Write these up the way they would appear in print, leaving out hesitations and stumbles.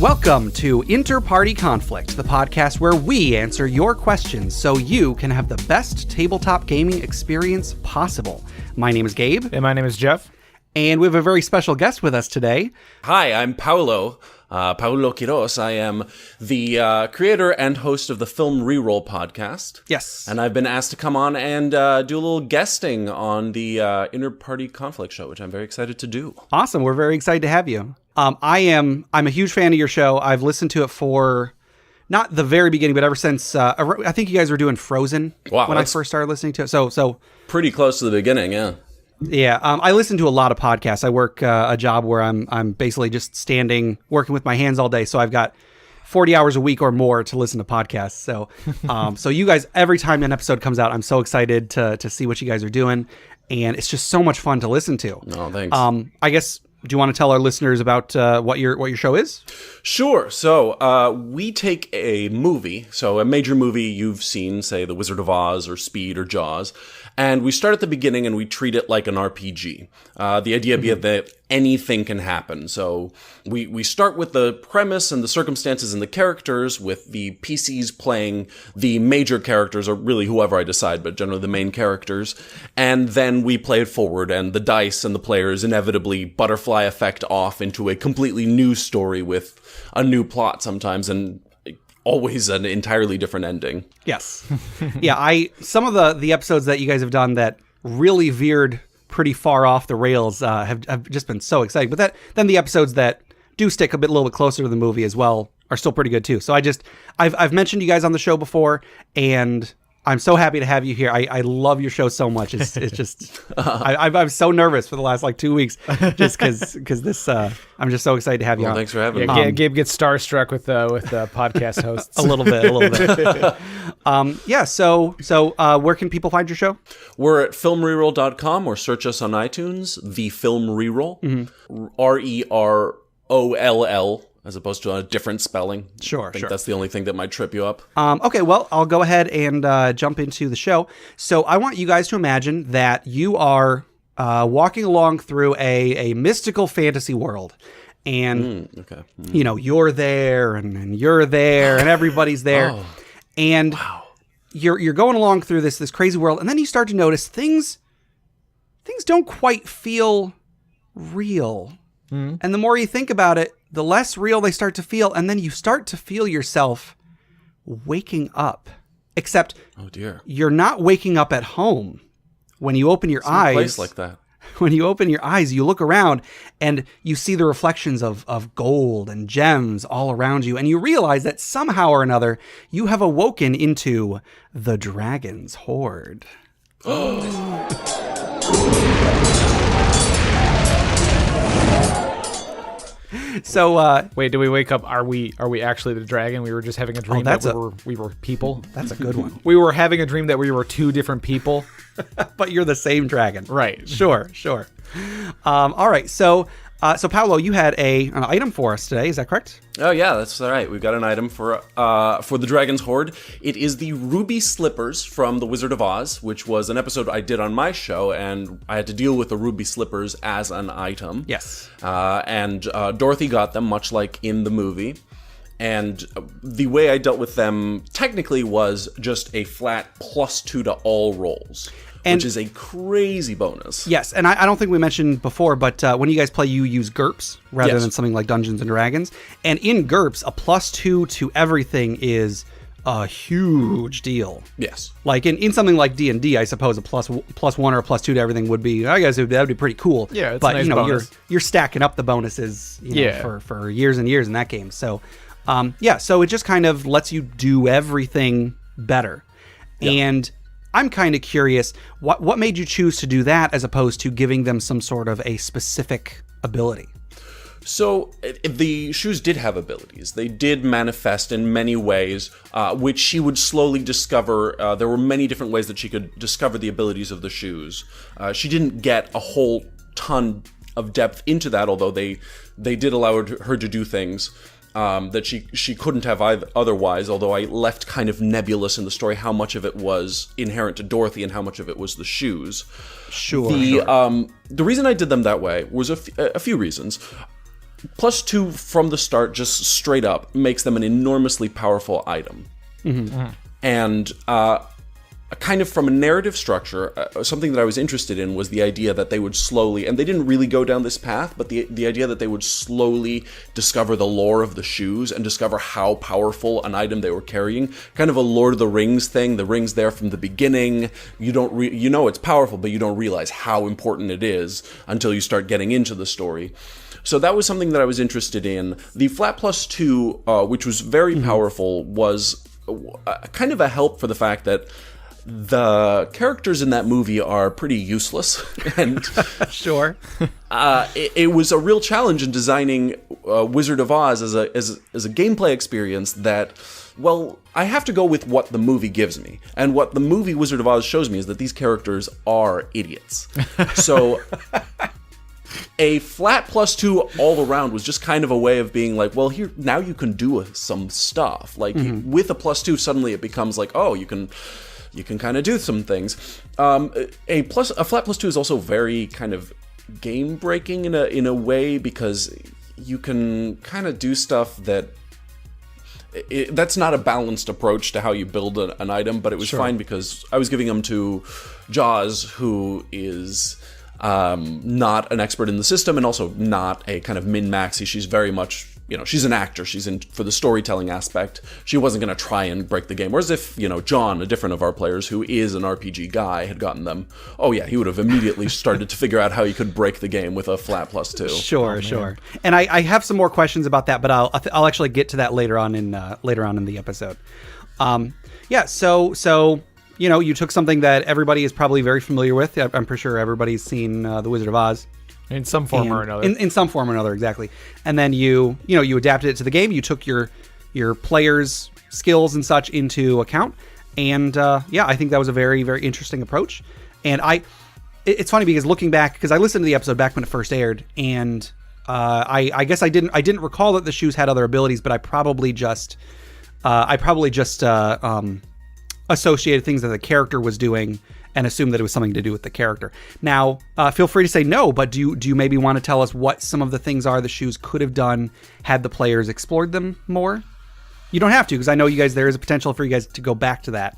Welcome to InterPartyConflict, the podcast where we answer your questions so you can have the best tabletop gaming experience possible. My name is Gabe. And my name is Jeff. And we have a very special guest with us today. Hi, I'm Paulo Quiros. I am the creator and host of the Film Reroll podcast. Yes. And I've been asked to come on and do a little guesting on the InterPartyConflict show, which I'm very excited to do. Awesome. We're very excited to have you. I'm a huge fan of your show. I've listened to it for not the very beginning, but ever since I think you guys were doing Frozen when I first started listening to it. So pretty close to the beginning, yeah. Yeah, I listen to a lot of podcasts. I work a job where I'm basically just standing, working with my hands all day. So I've got 40 hours a week or more to listen to podcasts. So, so you guys, every time an episode comes out, I'm so excited to see what you guys are doing, and it's just so much fun to listen to. Oh, thanks. I guess. Do you want to tell our listeners about what your show is? Sure. So we take a movie, so a major movie you've seen, say The Wizard of Oz or Speed or Jaws, and we start at the beginning and we treat it like an RPG. The idea being that anything can happen. So we start with the premise and the circumstances and the characters, with the PCs playing the major characters, or really whoever I decide, but generally the main characters. And then we play it forward, and the dice and the players inevitably butterfly effect off into a completely new story with a new plot sometimes, and always an entirely different ending. Yes. Yeah, some of the episodes that you guys have done that really veered pretty far off the rails have just been so exciting. But then the episodes that do stick a little bit closer to the movie as well are still pretty good too. So I've mentioned you guys on the show before, and I'm so happy to have you here. I love your show so much. It's just I'm so nervous for the last 2 weeks just because this I'm just so excited to have you on. Thanks for having me. Gabe gets starstruck with the podcast hosts a little bit. Yeah. So where can people find your show? We're at filmreroll.com, or search us on iTunes. The Film Reroll, REROLL. As opposed to a different spelling. Sure, I think that's the only thing that might trip you up. Okay, well, I'll go ahead and jump into the show. So I want you guys to imagine that you are walking along through a mystical fantasy world. And, you're there, and you're there, and everybody's there. Oh. And you're going along through this crazy world, and then you start to notice things don't quite feel real. Mm. And the more you think about it, the less real they start to feel, and then you start to feel yourself waking up. Except, oh dear, you're not waking up at home. When you open your eyes, place like that. When you open your eyes, you look around and you see the reflections of gold and gems all around you, and you realize that somehow or another you have awoken into the dragon's horde. So wait, do we wake up? Are we actually the dragon? We were just having a dream that we were people. That's a good one. We were having a dream that we were two different people, but you're the same dragon, right? Sure. All right. So Paolo, you had an item for us today. Is that correct? Oh yeah, that's all right. We've got an item for the Dragon's Horde. It is the ruby slippers from The Wizard of Oz, which was an episode I did on my show, and I had to deal with the ruby slippers as an item. Yes. And Dorothy got them, much like in the movie. And the way I dealt with them technically was just a flat +2 to all rolls. Which is a crazy bonus. Yes, and I don't think we mentioned before, but when you guys play, you use GURPS rather than something like Dungeons & Dragons. And in GURPS, a +2 to everything is a huge deal. Yes. Like in something like D&D, I suppose a +1 or a +2 to everything would be, I guess that would be pretty cool. Yeah, it's but a nice bonus. You're stacking up the bonuses for years and years in that game. So, so it just kind of lets you do everything better. Yep. And I'm kind of curious, what made you choose to do that as opposed to giving them some sort of a specific ability? So the shoes did have abilities. They did manifest in many ways, which she would slowly discover. There were many different ways that she could discover the abilities of the shoes. She didn't get a whole ton of depth into that, although they did allow her to do things that she couldn't have otherwise, although I left kind of nebulous in the story how much of it was inherent to Dorothy and how much of it was the shoes. Sure. The reason I did them that way was a few reasons. +2 from the start, just straight up, makes them an enormously powerful item. And kind of from a narrative structure, something that I was interested in was the idea that they would slowly, and they didn't really go down this path, but the idea that they would slowly discover the lore of the shoes and discover how powerful an item they were carrying. Kind of a Lord of the Rings thing. The ring's there from the beginning. You don't you know it's powerful, but you don't realize how important it is until you start getting into the story. So that was something that I was interested in. The flat +2, which was very powerful, was kind of a help for the fact that the characters in that movie are pretty useless, and Sure. it was a real challenge in designing Wizard of Oz as a gameplay experience that, well, I have to go with what the movie gives me, and what the movie Wizard of Oz shows me is that these characters are idiots. So a flat +2 all around was just kind of a way of being like, well, here now you can do some stuff. Like with a +2, suddenly it becomes like, oh, you can kind of do some things. A flat +2 is also very kind of game breaking in a way, because you can kind of do stuff that's not a balanced approach to how you build an item, but it was fine because I was giving them to Jaws, who is not an expert in the system and also not a kind of min-maxy. She's very much, she's an actor. She's in for the storytelling aspect. She wasn't going to try and break the game. Whereas if, John, a different of our players who is an RPG guy, had gotten them, oh yeah, he would have immediately started to figure out how he could break the game with a flat +2. Sure. And I have some more questions about that, but I'll actually get to that later on in the episode. So you took something that everybody is probably very familiar with. I'm pretty sure everybody's seen The Wizard of Oz. In some form or another. In some form or another, exactly. And then you adapted it to the game. You took your players' skills and such into account. And I think that was a very, very interesting approach. And it's funny because looking back, because I listened to the episode back when it first aired, and I guess I didn't recall that the shoes had other abilities, but I probably just associated things that the character was doing and assumed that it was something to do with the character. Now, feel free to say no, but do you maybe want to tell us what some of the things are the shoes could have done had the players explored them more? You don't have to, because I know you guys, there is a potential for you guys to go back to that.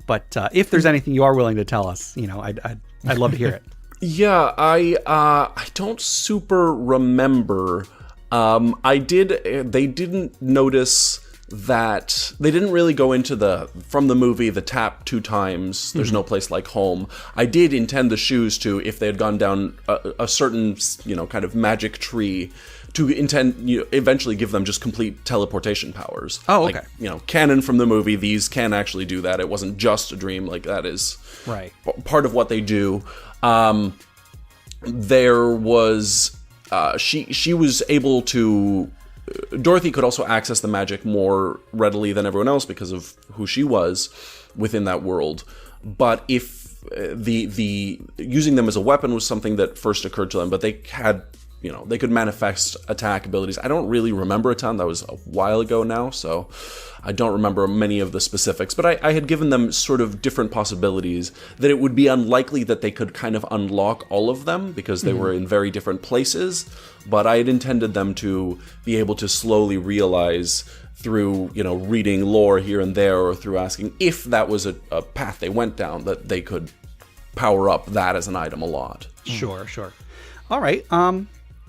But if there's anything you are willing to tell us, I'd love to hear it. Yeah, I don't super remember. They didn't notice that they didn't really go into from the movie, the tap 2 times, there's no place like home. I did intend the shoes to, if they had gone down a certain, kind of magic tree, to eventually give them just complete teleportation powers. Oh, okay. Canon from the movie, these can actually do that. It wasn't just a dream. Like, that is right. Part of what they do. There was, she was able to, Dorothy could also access the magic more readily than everyone else because of who she was within that world. But if the using them as a weapon was something that first occurred to them, but they had, they could manifest attack abilities. I don't really remember a ton. That was a while ago now, so I don't remember many of the specifics. But I had given them sort of different possibilities that it would be unlikely that they could kind of unlock all of them because they were in very different places. But I had intended them to be able to slowly realize through, reading lore here and there, or through asking if that was a path they went down, that they could power up that as an item a lot. Sure. All right.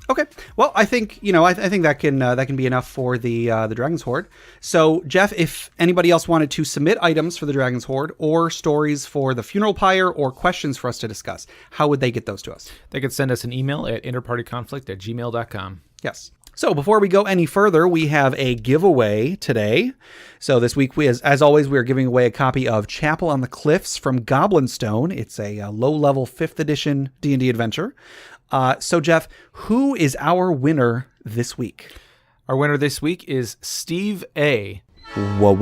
Okay. Well, I think I think that can be enough for the Dragon's Hoard. So, Jeff, if anybody else wanted to submit items for the Dragon's Hoard, or stories for the funeral pyre, or questions for us to discuss, how would they get those to us? They could send us an email at interpartyconflict@gmail.com. Yes. So before we go any further, we have a giveaway today. So this week, as always, we are giving away a copy of Chapel on the Cliffs from Goblinstone. It's a low-level 5th edition D&D adventure. So, Jeff, who is our winner this week? Our winner this week is Steve A. Whoa,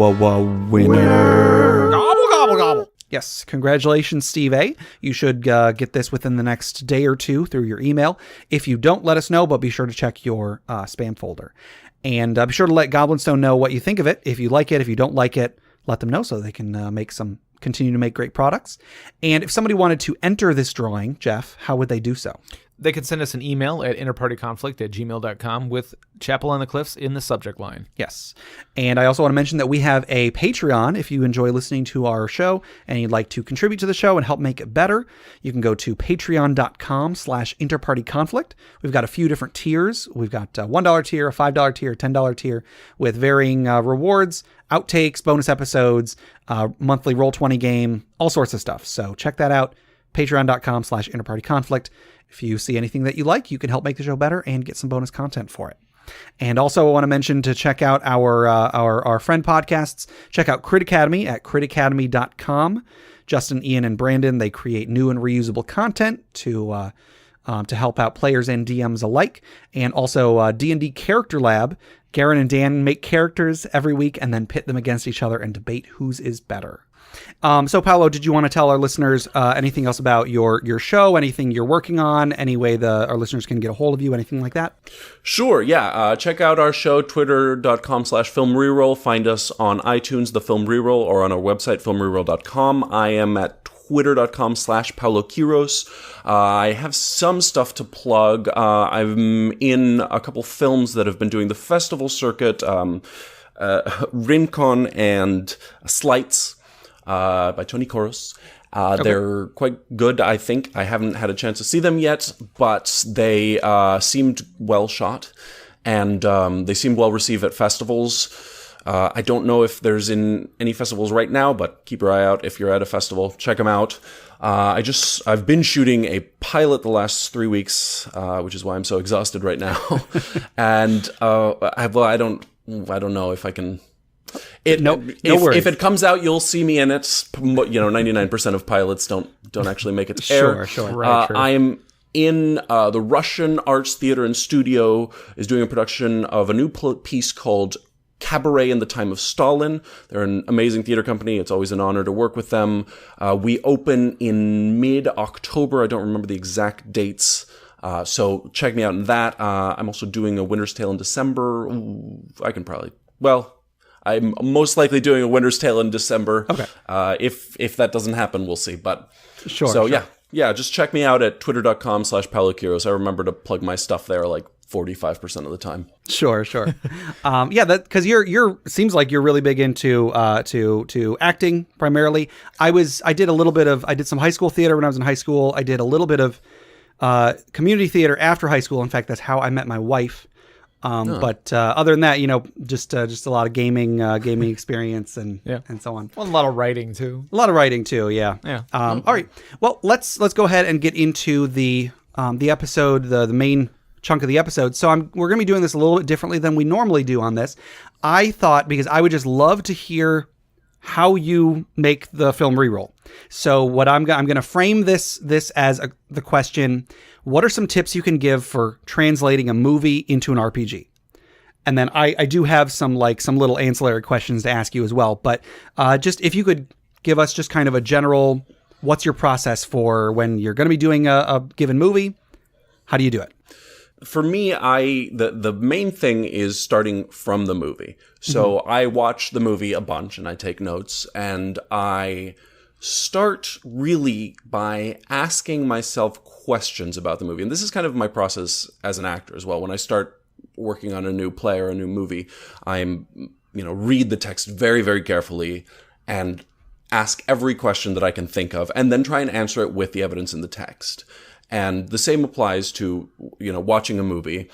winner. Gobble, gobble, gobble. Yes, congratulations, Steve A. You should get this within the next day or two through your email. If you don't, let us know, but be sure to check your spam folder. And be sure to let Goblinstone know what you think of it. If you like it, if you don't like it, let them know so they can continue to make great products. And if somebody wanted to enter this drawing, Jeff, how would they do so? They can send us an email at interpartyconflict@gmail.com with Chapel on the Cliffs in the subject line. Yes. And I also want to mention that we have a Patreon. If you enjoy listening to our show and you'd like to contribute to the show and help make it better, you can go to patreon.com/interpartyconflict. We've got a few different tiers. We've got a $1 tier, a $5 tier, a $10 tier with varying rewards, outtakes, bonus episodes, monthly Roll20 game, all sorts of stuff. So check that out. Patreon.com/interpartyconflict. If you see anything that you like, you can help make the show better and get some bonus content for it. And also I want to mention to check out our friend podcasts. Check out Crit Academy at critacademy.com. Justin, Ian, and Brandon, they create new and reusable content to help out players and DMs alike. And also D&D Character Lab. Garen and Dan make characters every week and then pit them against each other and debate whose is better. So Paolo, did you want to tell our listeners anything else about your show, anything you're working on, any way our listeners can get a hold of you, anything like that? Sure, yeah. Check out our show, twitter.com/filmreroll. Find us on iTunes, The Film Reroll, or on our website, filmreroll.com. I am at twitter.com/Paulo Quiros. I have some stuff to plug. I'm in a couple films that have been doing the festival circuit, Rincon and Slights. By Tony Koros. Okay. They're quite good, I think. I haven't had a chance to see them yet, but they seemed well shot, and they seemed well received at festivals. I don't know if there's in any festivals right now, but keep your eye out if you're at a festival. Check them out. I've been shooting a pilot the last 3 weeks, which is why I'm so exhausted right now. And I don't know if I can. If it comes out, you'll see me in it. 99% of pilots don't actually make it to air. Sure. Right, I am in the Russian Arts Theater and Studio is doing a production of a new piece called Cabaret in the Time of Stalin. They're an amazing theater company. It's always an honor to work with them. We open in mid-October. I don't remember the exact dates. So check me out in that. I'm also doing a Winter's Tale in December. I'm most likely doing a Winter's Tale in December. Okay. If that doesn't happen, we'll see. But sure. Yeah. Just check me out at twitter.com/Paulo Quiros. I remember to plug my stuff there like 45% of the time. Sure. Because you're seems like you're really big into to acting primarily. I did some high school theater when I was in high school. I did a little bit of community theater after high school. In fact, that's how I met my wife. But other than that, just a lot of gaming experience and so on. Well, a lot of writing too. Yeah. All right. Well, let's go ahead and get into the episode, the main chunk of the episode. So we're going to be doing this a little bit differently than we normally do on this. I thought, because I would just love to hear how you make the film reroll. So what I'm going to frame this as the question: what are some tips you can give for translating a movie into an RPG? And then I do have some little ancillary questions to ask you as well. But just if you could give us just kind of a general, what's your process for when you're going to be doing a given movie? How do you do it? For me, the main thing is starting from the movie. So I watch the movie a bunch and I take notes, and I start really by asking myself questions about the movie. And this is kind of my process as an actor as well. When I start working on a new play or a new movie, I'm, read the text very, very carefully and ask every question that I can think of, and then try and answer it with the evidence in the text. And the same applies to, watching a movie,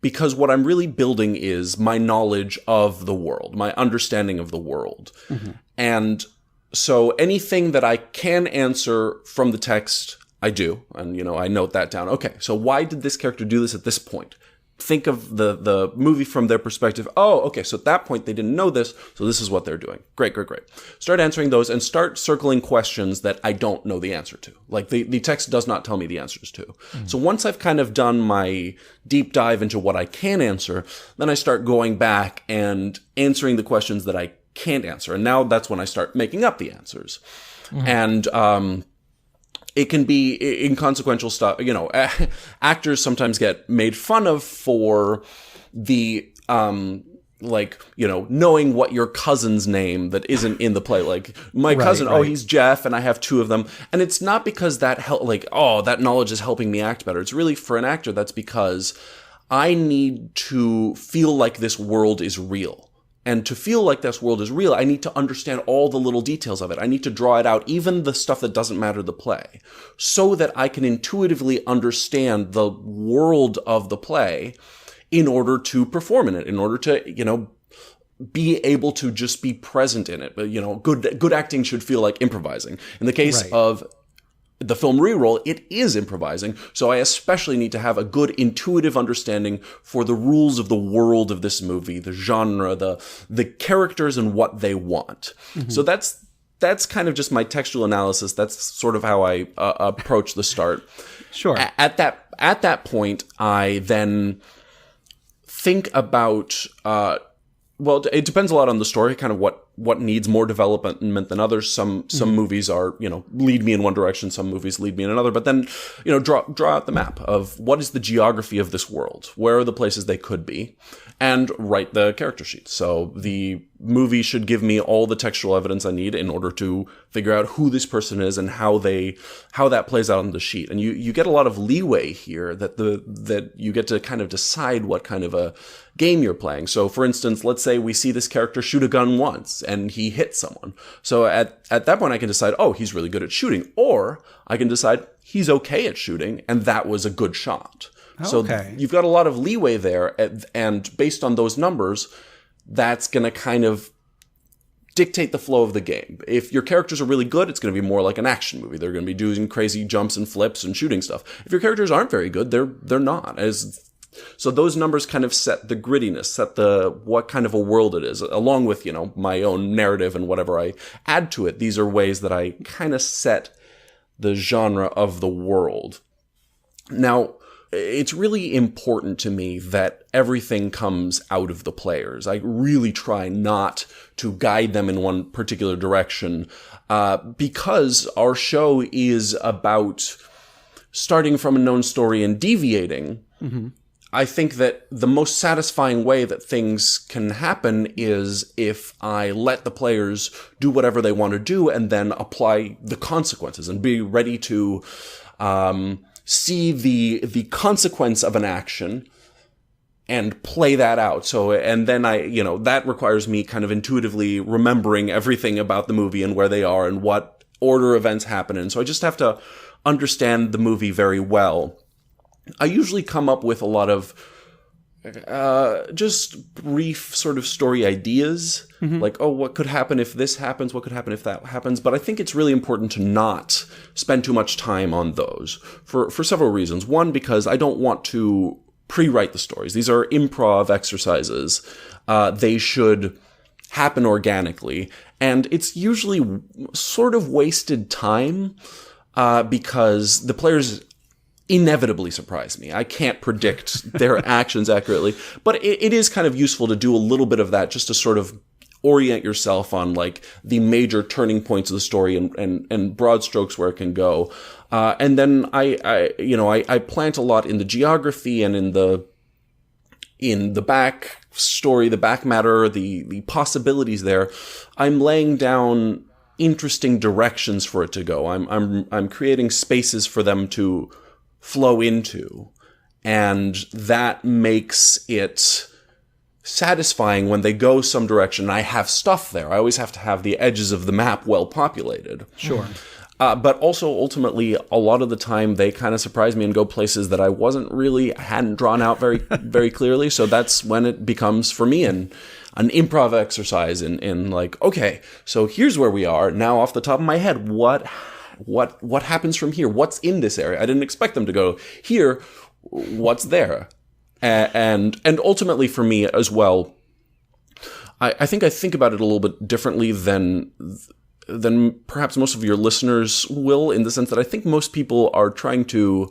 because what I'm really building is my knowledge of the world, my understanding of the world. Mm-hmm. And so anything that I can answer from the text, I do. And, I note that down. Okay, so why did this character do this at this point? Think of the movie from their perspective. Oh, okay, so at that point they didn't know this, so this is what they're doing. Great. Start answering those and start circling questions that I don't know the answer to. Like the text does not tell me the answers to. Mm. So once I've kind of done my deep dive into what I can answer, then I start going back and answering the questions that I can't answer. And now that's when I start making up the answers. Mm. And it can be inconsequential stuff. Actors sometimes get made fun of for the like, knowing what your cousin's name that isn't in the play. Like, my cousin, right. he's Jeff, and I have two of them. And it's not because that that knowledge is helping me act better. It's really, for an actor, that's because I need to feel like this world is real. And to feel like this world is real, I need to understand all the little details of it. I need to draw it out, even the stuff that doesn't matter to the play, so that I can intuitively understand the world of the play in order to perform in it, in order to, be able to just be present in it. But, good acting should feel like improvising. In the case of the film Reroll, it is improvising, so I especially need to have a good intuitive understanding for the rules of the world of this movie, the genre, the characters and what they want. Mm-hmm. So that's kind of just my textual analysis. That's sort of how I approach the start. Sure. At that point, I then think about well, it depends a lot on the story, kind of what needs more development than others. Some movies are, lead me in one direction, some movies lead me in another, but then, draw out the map of what is the geography of this world, where are the places they could be, and write the character sheet. So the movie should give me all the textual evidence I need in order to figure out who this person is and how that plays out on the sheet. And you get a lot of leeway here that you get to kind of decide what kind of a game you're playing. So for instance, let's say we see this character shoot a gun once and he hits someone. So at that point I can decide, he's really good at shooting, or I can decide he's okay at shooting and that was a good shot. So you've got a lot of leeway there, and based on those numbers, that's going to kind of dictate the flow of the game. If your characters are really good, it's going to be more like an action movie. They're going to be doing crazy jumps and flips and shooting stuff. If your characters aren't very good, they're not. So those numbers kind of set the grittiness, set what kind of a world it is, along with, my own narrative and whatever I add to it. These are ways that I kind of set the genre of the world. Now, it's really important to me that everything comes out of the players. I really try not to guide them in one particular direction, because our show is about starting from a known story and deviating. Mm-hmm. I think that the most satisfying way that things can happen is if I let the players do whatever they want to do and then apply the consequences and be ready to see the consequence of an action and play that out. So, and then that requires me kind of intuitively remembering everything about the movie and where they are and what order events happen in. So I just have to understand the movie very well. I usually come up with a lot of just brief sort of story ideas, like, what could happen if this happens? What could happen if that happens? But I think it's really important to not spend too much time on those for several reasons. One, because I don't want to pre-write the stories. These are improv exercises. They should happen organically. And it's usually sort of wasted time because the players inevitably surprise me. I can't predict their actions accurately, but it is kind of useful to do a little bit of that just to sort of orient yourself on like the major turning points of the story and broad strokes where it can go. And then I plant a lot in the geography and in the back story, the back matter, the possibilities there. I'm laying down interesting directions for it to go. I'm creating spaces for them to flow into, and that makes it satisfying when they go some direction and I have stuff there. I always have to have the edges of the map well populated. Sure. But also ultimately a lot of the time they kind of surprise me and go places that I hadn't drawn out very, very clearly. So that's when it becomes for me an improv exercise in like, okay, so here's where we are now off the top of my head. What happens from here? What's in this area? I didn't expect them to go here. What's there? And ultimately for me as well, I think about it a little bit differently than perhaps most of your listeners will, in the sense that I think most people are trying to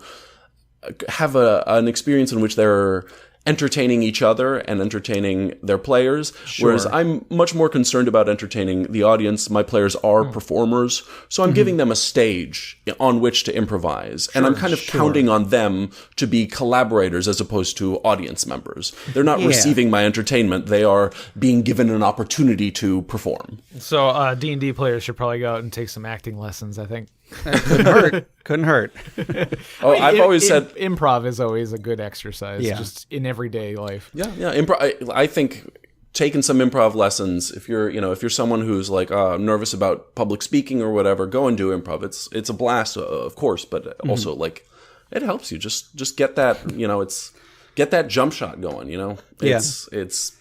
have an experience in which they're entertaining each other and entertaining their players. Sure. Whereas I'm much more concerned about entertaining the audience. My players are performers, so I'm giving them a stage on which to improvise. And I'm kind of counting on them to be collaborators as opposed to audience members. They're not receiving my entertainment. They are being given an opportunity to perform. So D&D players should probably go out and take some acting lessons, I think. Couldn't hurt. Oh, I've always said improv is always a good exercise, just in everyday life. Yeah. I think taking some improv lessons. If you're someone who's like nervous about public speaking or whatever, go and do improv. It's a blast, of course, but also like it helps you just get that get that jump shot going. It's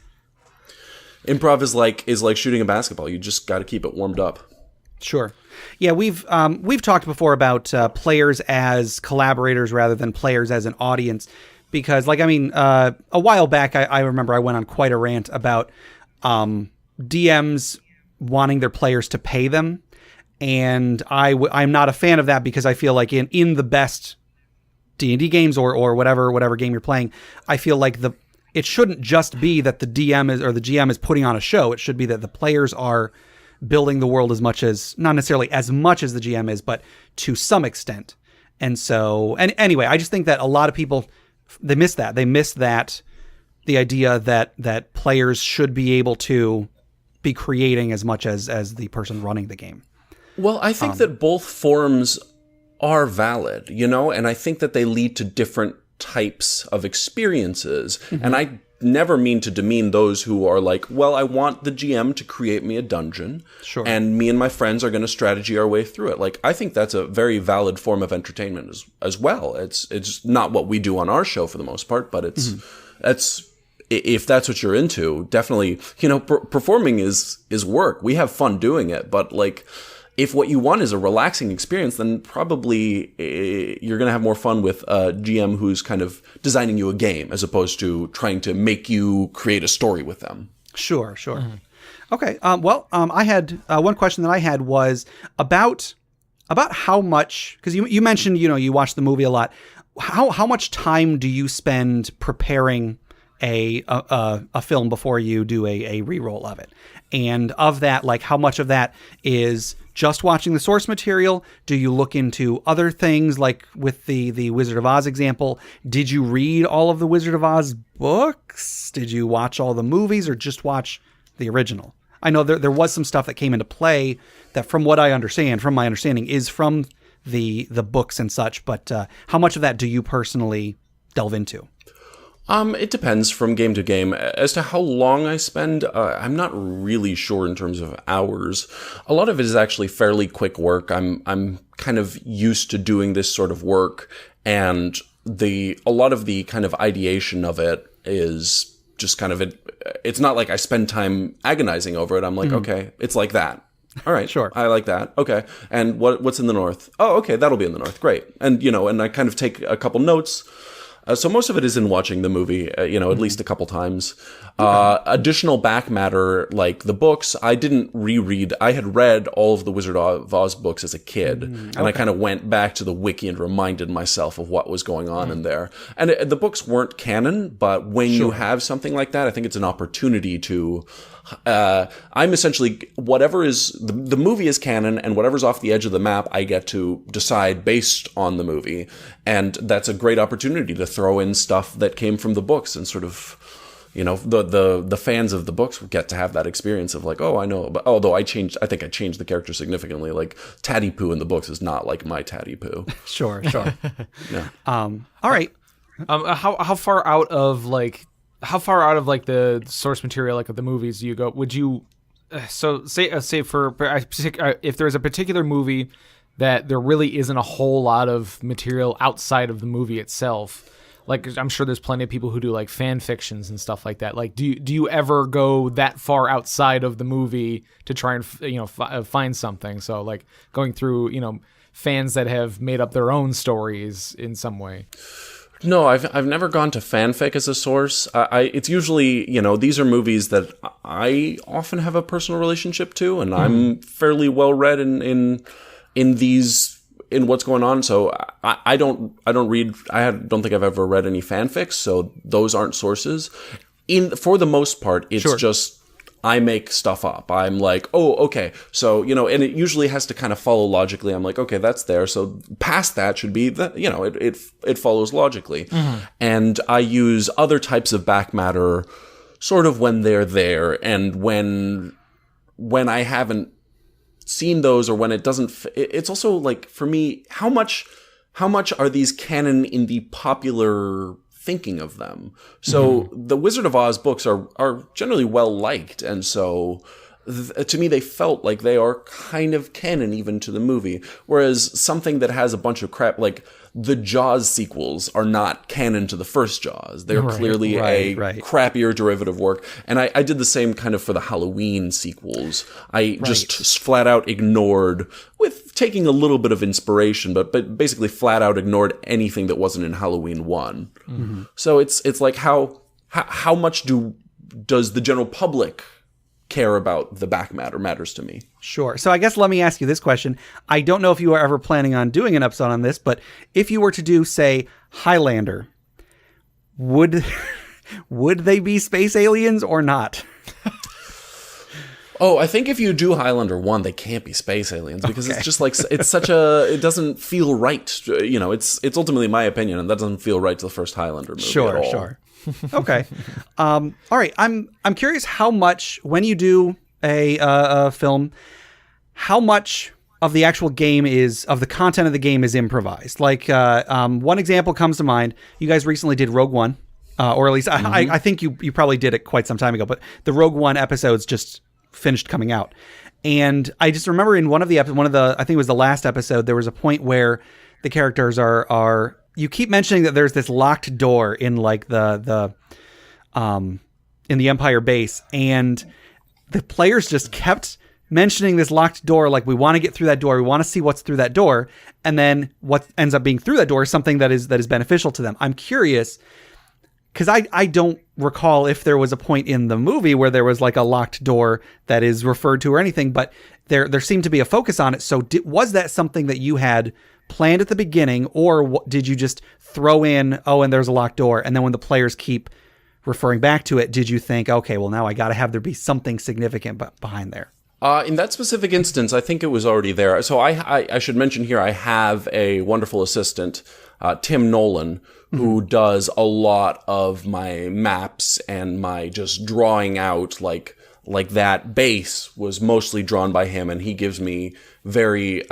improv is like shooting a basketball. You just got to keep it warmed up. Sure. Yeah, we've talked before about players as collaborators rather than players as an audience, because a while back I remember I went on quite a rant about DMs wanting their players to pay them, and I'm not a fan of that, because I feel like in the best D&D games or whatever game you're playing, I feel like it shouldn't just be that the DM is or the GM is putting on a show. It should be that the players are building the world as much as, not necessarily as much as the GM is, but to some extent. And so, and anyway, I just think that a lot of people, they miss that. They miss that, the idea that players should be able to be creating as much as the person running the game. Well, I think that both forms are valid, and I think that they lead to different types of experiences. And I never mean to demean those who are like, well, I want the GM to create me a dungeon, and me and my friends are going to strategy our way through it. Like, I think that's a very valid form of entertainment as well. It's not what we do on our show for the most part, but it's if that's what you're into, definitely, performing is work. We have fun doing it, but like, if what you want is a relaxing experience, then probably you're going to have more fun with a GM who's kind of designing you a game as opposed to trying to make you create a story with them. Sure. Okay. I had one question that I had was about how much, because you mentioned, you watch the movie a lot. How much time do you spend preparing a film before you do a reroll of it? And of that, like, how much of that is just watching the source material? Do you look into other things, like with the Wizard of Oz example? Did you read all of the Wizard of Oz books? Did you watch all the movies, or just watch the original? I know there was some stuff that came into play that, from my understanding, is from the books and such. But how much of that do you personally delve into? It depends from game to game. As to how long I spend, I'm not really sure in terms of hours. A lot of it is actually fairly quick work. I'm kind of used to doing this sort of work, and a lot of the kind of ideation of it is just kind of it's not like I spend time agonizing over it. I'm like, okay, it's like that. All right, sure. I like that. Okay. And what's in the north? Oh, okay, that'll be in the north. Great. And and I kind of take a couple notes. So most of it is in watching the movie, at least a couple times. Additional back matter, like the books, I didn't reread. I had read all of the Wizard of Oz books as a kid, and I kind of went back to the wiki and reminded myself of what was going on in there. And the books weren't canon, but when you have something like that, I think it's an opportunity to... I'm essentially, whatever is the movie is canon, and whatever's off the edge of the map, I get to decide based on the movie, and that's a great opportunity to throw in stuff that came from the books, and sort of, the fans of the books get to have that experience of like, oh, I know, but although I think I changed the character significantly. Like, Tatty Poo in the books is not like my Tatty Poo. Sure. Yeah. All right. How far out of the source material, like of the movies, do you go? Would you say for if there's a particular movie that there really isn't a whole lot of material outside of the movie itself? Like, I'm sure there's plenty of people who do like fan fictions and stuff like that. Like, do you ever go that far outside of the movie to try and find something? So like going through fans that have made up their own stories in some way. No, I've never gone to fanfic as a source. It's usually, these are movies that I often have a personal relationship to, and I'm fairly well read in these in what's going on. So I don't read. Don't think I've ever read any fanfics. So those aren't sources. For the most part, it's just I make stuff up. I'm like, oh, okay. So, and it usually has to kind of follow logically. I'm like, okay, that's there. So past that should be it follows logically. And I use other types of back matter sort of when they're there, and when I haven't seen those, or when it doesn't it's also like, for me, how much are these canon in the popular thinking of them? So the Wizard of Oz books are generally well liked, and so to me they felt like they are kind of canon even to the movie, whereas something that has a bunch of crap, like the Jaws sequels, are not canon to the first Jaws. They're clearly a crappier derivative work. And I did the same kind of for the Halloween sequels. I just flat out ignored, with taking a little bit of inspiration, but basically flat out ignored anything that wasn't in Halloween 1. So it's like how much does the general public care about the back matter matters to me. Sure. So I guess let me ask you this question. I don't know if you are ever planning on doing an episode on this, but if you were to do, say, Highlander, would they be space aliens or not? Oh, I think if you do Highlander 1, they can't be space aliens, because it's just like, it doesn't feel right. It's ultimately my opinion, and that doesn't feel right to the first Highlander movie at all. Sure. Okay. All right. I'm curious how much, when you do a film, how much of the actual game of the content of the game is improvised. Like, one example comes to mind. You guys recently did Rogue One, or at least I think you probably did it quite some time ago, but the Rogue One episodes just finished coming out. And I just remember in I think it was the last episode, there was a point where the characters are you keep mentioning that there's this locked door in like in the Empire base, and the players just kept mentioning this locked door. Like, we want to get through that door. We want to see what's through that door. And then what ends up being through that door is something that is beneficial to them. I'm curious, because I don't recall if there was a point in the movie where there was like a locked door that is referred to or anything, but there seemed to be a focus on it. So was that something that you had planned at the beginning, or did you just throw in, and there's a locked door, and then when the players keep referring back to it, did you think, okay, well, now I got to have there be something significant behind there? In that specific instance, I think it was already there. So I should mention here, I have a wonderful assistant, Tim Nolan, who does a lot of my maps and my just drawing out, like that base was mostly drawn by him, and he gives me very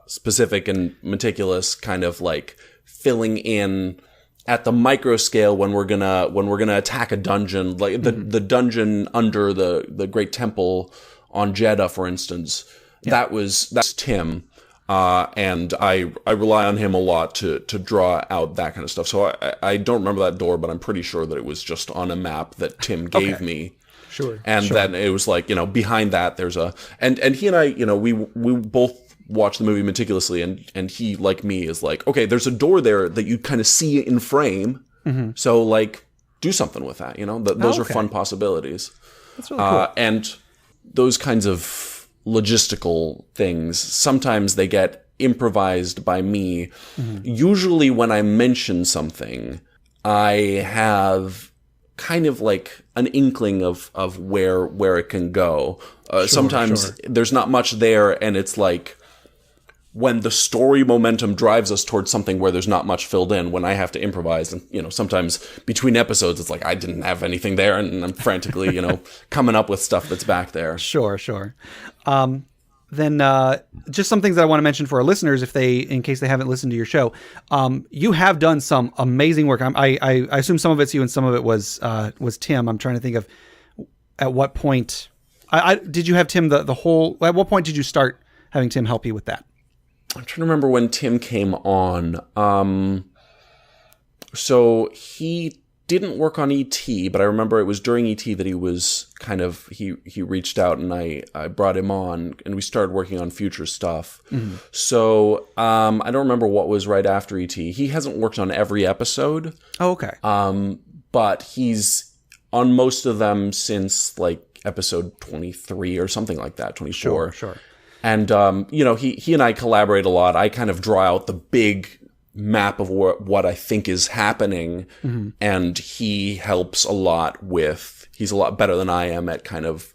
specific and meticulous kind of like filling in at the micro scale when we're gonna attack a dungeon, like the dungeon under the Great Temple on Jeddah, for instance. Yeah. That's Tim. And I rely on him a lot to draw out that kind of stuff. So I don't remember that door, but I'm pretty sure that it was just on a map that Tim gave me. Sure. And then it was like, behind that there's and he and I, we both watch the movie meticulously, and he, like me, is like, okay, there's a door there that you kind of see in frame. So like, do something with that, those are fun possibilities. That's really cool. And those kinds of logistical things, sometimes they get improvised by me. Usually when I mention something, I have kind of like an inkling of where it can go. Sometimes there's not much there, and it's like when the story momentum drives us towards something where there's not much filled in, when I have to improvise. And, sometimes between episodes, it's like I didn't have anything there, and I'm frantically, coming up with stuff that's back there. Sure. Then just some things that I want to mention for our listeners, in case they haven't listened to your show. You have done some amazing work. I assume some of it's you and some of it was Tim. I'm trying to think of at what point did you have Tim the whole. At what point did you start having Tim help you with that? I'm trying to remember when Tim came on. So he didn't work on E.T., but I remember it was during E.T. that he was he reached out, and I brought him on, and we started working on future stuff. So I don't remember what was right after E.T. He hasn't worked on every episode. Oh, okay. But he's on most of them since like episode 23 or something like that, 24. Sure. And, he and I collaborate a lot. I kind of draw out the big map of what I think is happening. Mm-hmm. And he helps a lot he's a lot better than I am at kind of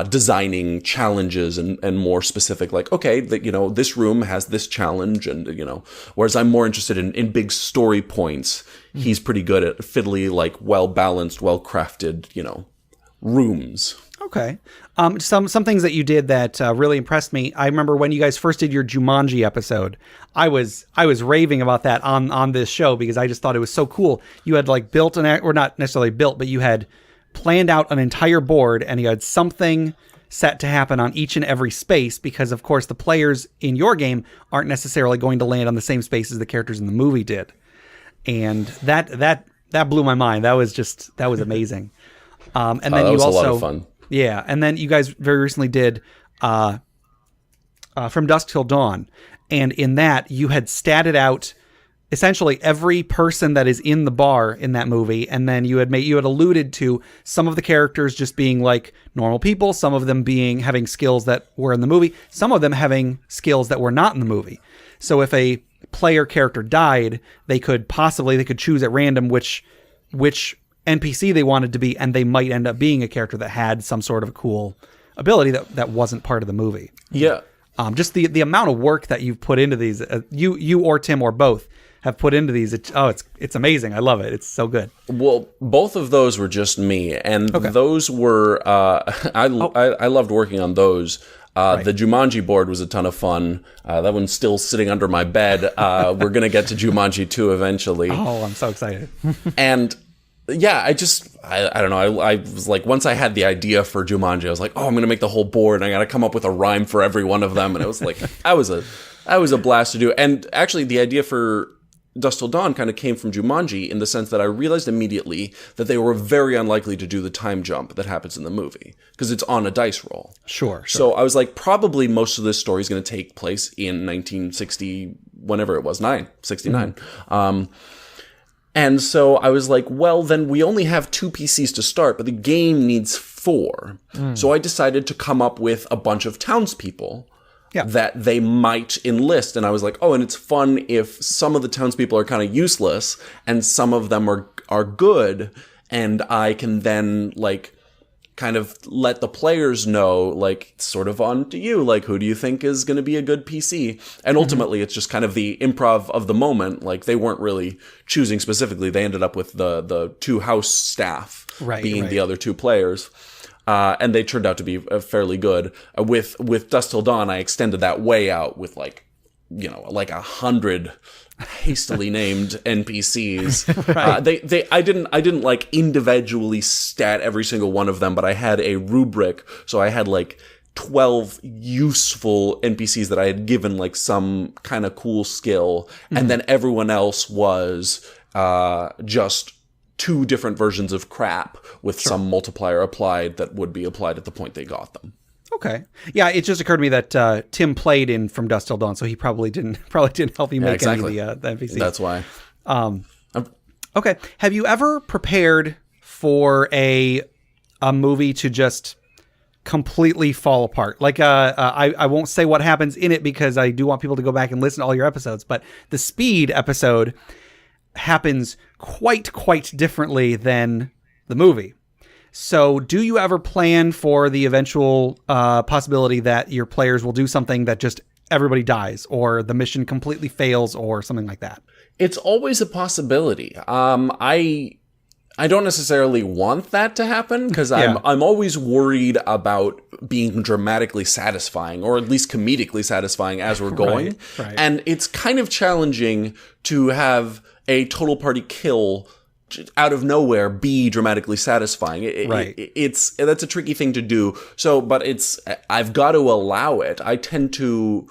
designing challenges and more specific, like, okay, this room has this challenge, and, whereas I'm more interested in big story points, he's pretty good at fiddly, like, well-balanced, well-crafted, rooms. Okay. Some things that you did that really impressed me. I remember when you guys first did your Jumanji episode, I was raving about that on this show because I just thought it was so cool. You had like built or not necessarily built, but you had planned out an entire board and you had something set to happen on each and every space because, of course, the players in your game aren't necessarily going to land on the same space as the characters in the movie did. And that blew my mind. That was amazing. And then that you was also, a lot of fun. Yeah, and then you guys very recently did From Dusk Till Dawn, and in that you had statted out essentially every person that is in the bar in that movie, and then you had alluded to some of the characters just being like normal people, some of them having skills that were in the movie, some of them having skills that were not in the movie. So if a player character died, they could choose at random which NPC they wanted to be, and they might end up being a character that had some sort of a cool ability that wasn't part of the movie. Yeah. Just the amount of work that you've put into these, you or Tim or both have put into these. It's amazing. I love it. It's so good. Well, both of those were just me, and those were I loved working on those. Right. The Jumanji board was a ton of fun. That one's still sitting under my bed. We're gonna get to Jumanji 2 eventually. Oh, I'm so excited. And yeah, I don't know. I was like, once I had the idea for Jumanji, I was like, oh, I'm going to make the whole board and I got to come up with a rhyme for every one of them. And it was like, I was a blast to do. And actually the idea for Dusk Till Dawn kind of came from Jumanji in the sense that I realized immediately that they were very unlikely to do the time jump that happens in the movie because it's on a dice roll. Sure. So I was like, probably most of this story is going to take place in 1960, whenever it was, 69. Mm-hmm. And so I was like, well, then we only have 2 PCs to start, but the game needs 4. So I decided to come up with a bunch of townspeople that they might enlist. And I was like, oh, and it's fun if some of the townspeople are kind of useless and some of them are good. And I can then like kind of let the players know, like, sort of on to you, like, who do you think is going to be a good PC? And ultimately, it's just kind of the improv of the moment. Like, they weren't really choosing specifically. They ended up with the 2 house staff being the other 2 players. And they turned out to be fairly good. With Dusk Till Dawn, I extended that way out with, like 100 hastily named NPCs. Right. I didn't like individually stat every single one of them, but I had a rubric. So I had like 12 useful NPCs that I had given like some kind of cool skill. Mm-hmm. And then everyone else was just 2 different versions of crap with some multiplier applied that would be applied at the point they got them. Okay. Yeah, it just occurred to me that Tim played in From Dusk Till Dawn, so he probably didn't help you make any of the NPCs. That's why. Okay. Have you ever prepared for a movie to just completely fall apart? Like, I won't say what happens in it because I do want people to go back and listen to all your episodes, but the Speed episode happens quite differently than the movie. So do you ever plan for the eventual possibility that your players will do something that just everybody dies or the mission completely fails or something like that? It's always a possibility. I don't necessarily want that to happen because I'm always worried about being dramatically satisfying or at least comedically satifying as we're going. Right. And it's kind of challenging to have a total party kill out of nowhere be dramatically satisfying. That's a tricky thing to do. So, but I've got to allow it. I tend to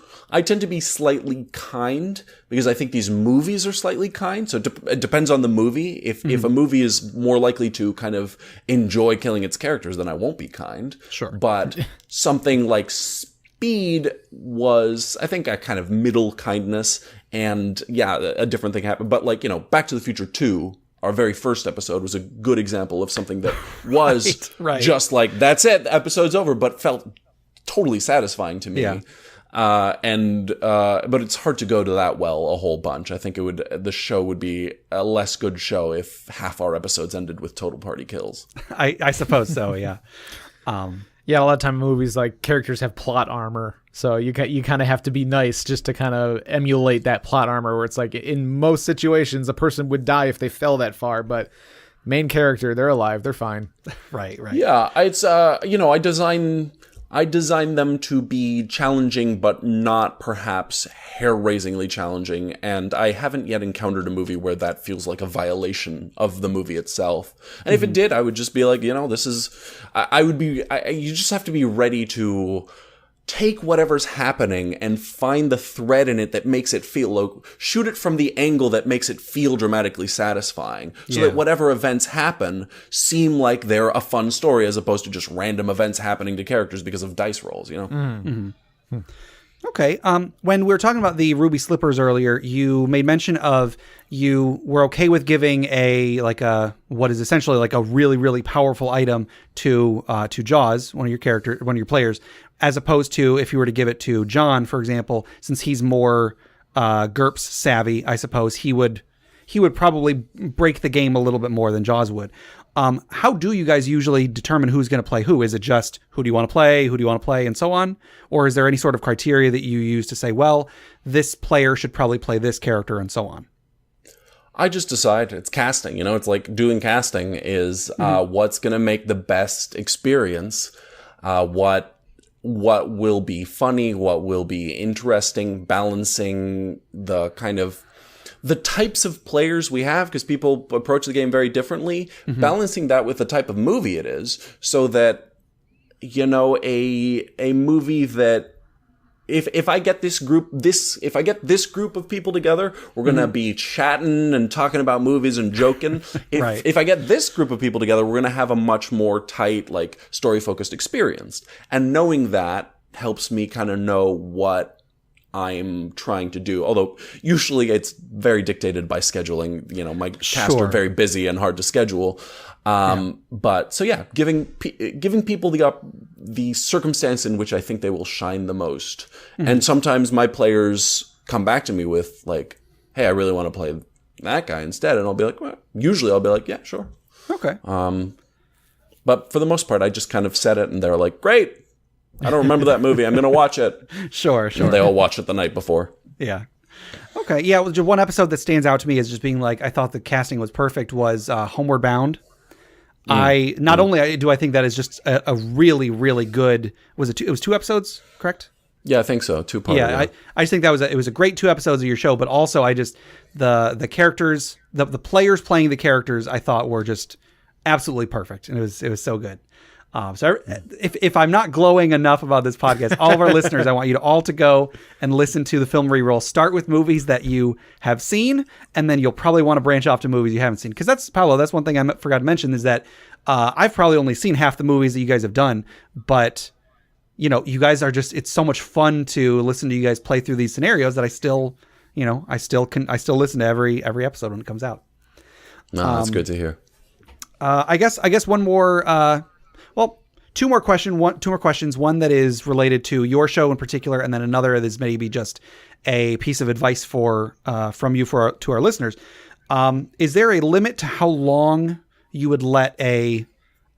be slightly kind because I think these movies are slightly kind. So it depends on the movie. If a movie is more likely to kind of enjoy killing its characters, then I won't be kind. Sure. But something like Speed was, I think, a kind of middle kindness, and a different thing happened. But like, Back to the Future 2, our very first episode, was a good example of something that was just like, that's it, the episode's over, but felt totally satisfying to me. Yeah. But it's hard to go to that well a whole bunch. I think the show would be a less good show if half our episodes ended with total party kills. I suppose so. Yeah. Yeah, a lot of time in movies, like, characters have plot armor, so you kind of have to be nice just to kind of emulate that plot armor, where it's like, in most situations, a person would die if they fell that far, but main character, they're alive, they're fine. Right. Yeah, it's I design them to be challenging, but not perhaps hair-raisingly challenging, and I haven't yet encountered a movie where that feels like a violation of the movie itself. And if it did, I would just be like, this is... you just have to be ready to take whatever's happening and find the thread in it that makes it feel like, shoot it from the angle that makes it feel dramatically satisfying, so that whatever events happen seem like they're a fun story, as opposed to just random events happening to characters because of dice rolls, Okay. When we were talking about the ruby slippers earlier, you made mention of you were okay with giving what is essentially like a really, really powerful item to Jaws, one of your players, as opposed to if you were to give it to John, for example, since he's more GURPS savvy, I suppose he would probably break the game a little bit more than Jaws would. How do you guys usually determine who's going to play who? Is it just who do you want to play, and so on? Or is there any sort of criteria that you use to say, well, this player should probably play this character, and so on? I just decide. It's casting. It's like doing casting is what's going to make the best experience, what will be funny, what will be interesting, balancing the kind of the types of players we have, because people approach the game very differently, balancing that with the type of movie it is, so that, a movie that if I get this group of people together, we're going to be chatting and talking about movies and joking. If I get this group of people together, we're going to have a much more tight, like, story-focused experience. And knowing that helps me kind of know what I'm trying to do. Although usually it's very dictated by scheduling. My cast are very busy and hard to schedule. But so yeah, giving people the circumstance in which I think they will shine the most. And sometimes my players come back to me with like, "Hey, I really want to play that guy instead," and I'll be like, well, usually I'll be like, "Yeah, sure." Okay. But for the most part, I just kind of said it, and they're like, "Great. I don't remember that movie. I'm going to watch it." Sure. And they all watch it the night before. Yeah. Okay. Yeah. Well, just one episode that stands out to me as just being like, I thought the casting was perfect was Homeward Bound. I think that is just a really, really good. It was 2 episodes, correct? Yeah, I think so. 2-part. Yeah. I just think it was a great 2 episodes of your show, but also the characters, the players playing the characters, I thought were just absolutely perfect, and it was so good. So if I'm not glowing enough about this podcast, all of our listeners, I want you to all to go and listen to the Film Reroll. Start with movies that you have seen, and then you'll probably want to branch off to movies you haven't seen. Because that's one thing I forgot to mention is that I've probably only seen half the movies that you guys have done, but you guys are just, it's so much fun to listen to you guys play through these scenarios that I still listen to every episode when it comes out. No, that's good to hear. I guess one more. Two more questions. One that is related to your show in particular, and then another that is maybe just a piece of advice from you to our listeners. Is there a limit to how long you would let a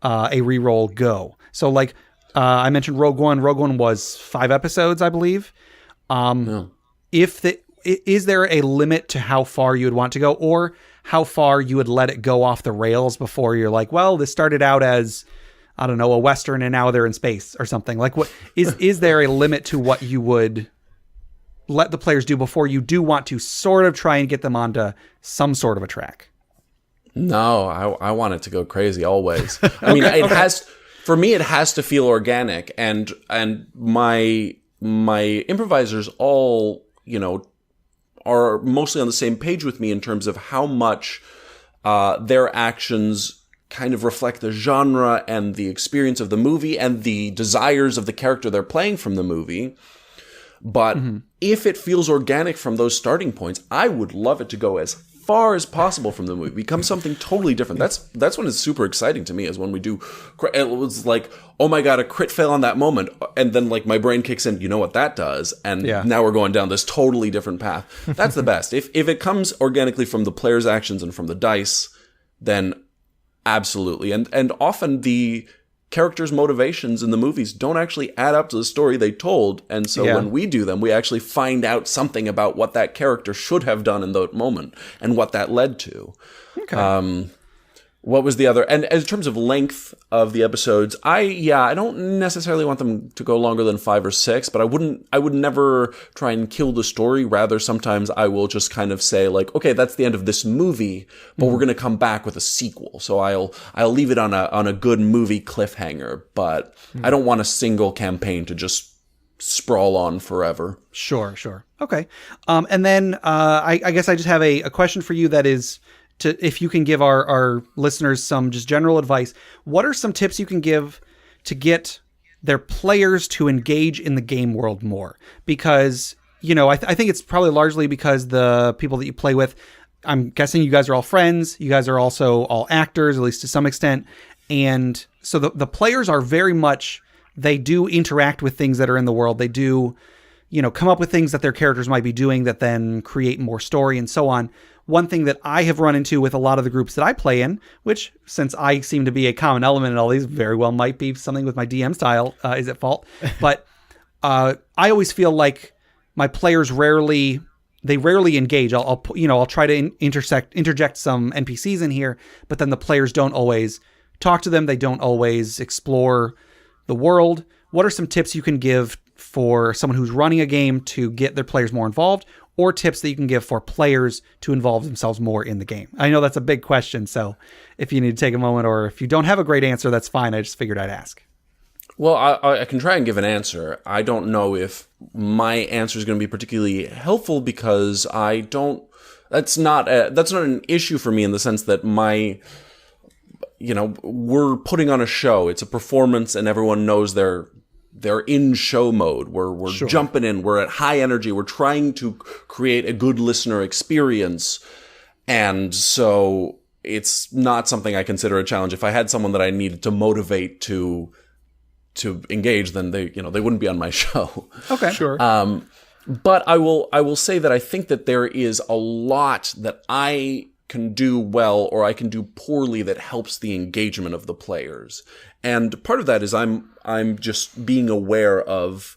reroll go? So, like I mentioned, Rogue One. Rogue One was 5 episodes, I believe. No. Is there a limit to how far you would want to go, or how far you would let it go off the rails before you're like, well, this started out as, I don't know, a Western, and now they're in space or something? Like, what is there a limit to what you would let the players do before you do want to sort of try and get them onto some sort of a track? No, I want it to go crazy always. I mean, for me, it has to feel organic, and my improvisers all, are mostly on the same page with me in terms of how much their actions kind of reflect the genre and the experience of the movie and the desires of the character they're playing from the movie. But if it feels organic from those starting points, I would love it to go as far as possible from the movie, become something totally different. That's when it's super exciting to me, is when we do. It was like, oh my god, a crit fail on that moment, and then like my brain kicks in. You know what that does, and now we're going down this totally different path. That's the best. If it comes organically from the player's actions and from the dice, then absolutely. And often the characters' motivations in the movies don't actually add up to the story they told. And so when we do them, we actually find out something about what that character should have done in that moment and what that led to. Okay. What was the other? And in terms of length of the episodes, I don't necessarily want them to go longer than 5 or 6, but I would never try and kill the story. Rather, sometimes I will just kind of say like, okay, that's the end of this movie, but we're going to come back with a sequel. So I'll leave it on a good movie cliffhanger, but I don't want a single campaign to just sprawl on forever. Sure. Okay. And then I guess I just have a question for you that is, if you can give our listeners some just general advice, what are some tips you can give to get their players to engage in the game world more? Because, I think it's probably largely because the people that you play with, I'm guessing you guys are all friends. You guys are also all actors, at least to some extent. And so the players are very much, they do interact with things that are in the world. They do, come up with things that their characters might be doing that then create more story and so on. One thing that I have run into with a lot of the groups that I play in, which since I seem to be a common element in all these, very well might be something with my DM style is at fault. But I always feel like my players rarely engage. I'll try to interject some NPCs in here, but then the players don't always talk to them. They don't always explore the world. What are some tips you can give for someone who's running a game to get their players more involved, or tips that you can give for players to involve themselves more in the game? I know that's a big question, so if you need to take a moment, or if you don't have a great answer, that's fine. I just figured I'd ask. Well, I can try and give an answer. I don't know if my answer is going to be particularly helpful, because that's not an issue for me in the sense that we're putting on a show. It's a performance, and everyone knows they're in show mode. We're jumping in. We're at high energy. We're trying to create a good listener experience. And so it's not something I consider a challenge. If I had someone that I needed to motivate to engage, then they wouldn't be on my show. Okay. Sure. But I will say that I think that there is a lot that I can do well or I can do poorly that helps the engagement of the players. And part of that is I'm just being aware of